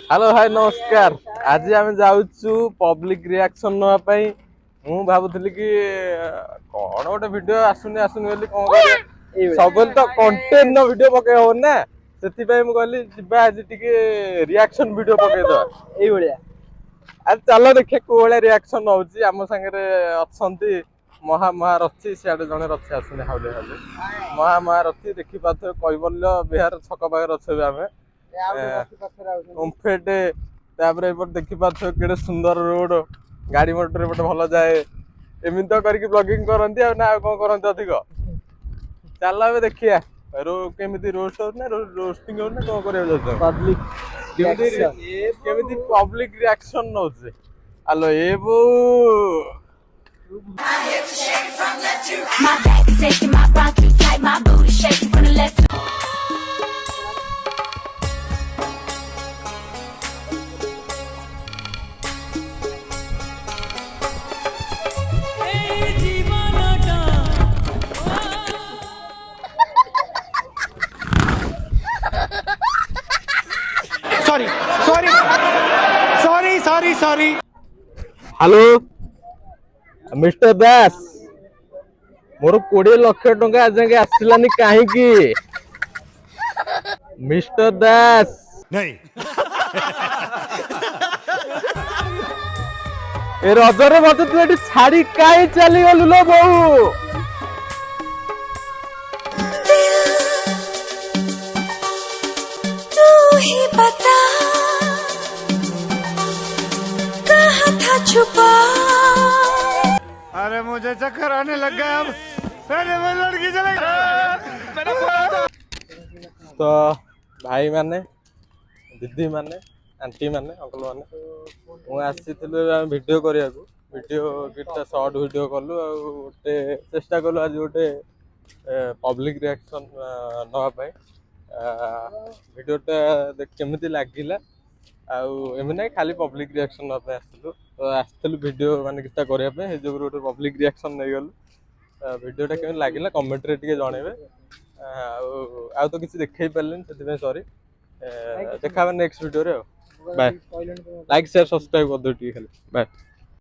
Hello hi नमस्कार। आज आम जाऊँ पब्लिक रिएक्शन नापी मु भावुली कि कौन गोटे वीडियो आसुनी आसुनी बोली कौन सब तो कंटेंट वीडियो पके हो ना से कहली जा आज टे रिएक्शन वीडियो पकईद आज चल देखिए कौ भाया रिएक्शन होची आम सांगे अच्छा महारथी सियाड़े जड़े रथी आसुनी हाउले हाउले महारथी देखी पारे कैबल्य बिहार छक पाखे अच्छे आम ओम्फेटे देखी पार्थ के सुंदर रोड गाड़ी मोटर एपटे भल जाए एमती तो करके ब्लॉगिंग करती ना कौन करते अधिक चल ए देखिए केमी रोस्ट हो ना रोस्टिंग हो ना कौन कर पब्लिक रिएक्शन नौ हेलो ए बो सॉरी हेलो मिस्टर दास मोर 20 लाख टंका आज आसलानी कहीं मिस्टर दास नहीं ए रजरे मत तू ये छाड़ी कहीं चली गलु लो बहु छुपा। अरे मुझे चक्कर आने लग गया अब पहले मैं लड़की चले तो भाई माने दीदी माने आंटी माने अंकल माने मुझे वीडियो करने वीडियो किटा शॉर्ट वीडियो कलु गोटे चेष्टा कलु आज गोटे पब्लिक रिएक्शन नापी वीडियोटा केमी लगे आम ना खाली पब्लिक रिएक्शन नापी आसलु तो आसलु वीडियो माने किसी करने जो गोटे पब्लिक रिएक्शन नहीं गलु वीडियोटा केमी लगे कमेंट रे टिके जनइबे आ तो किसी देखे पारे से सॉरी देखा नेक्स्ट वीडियो रे बाय लाइक शेयर सब्सक्राइब कर दो खाली बाय।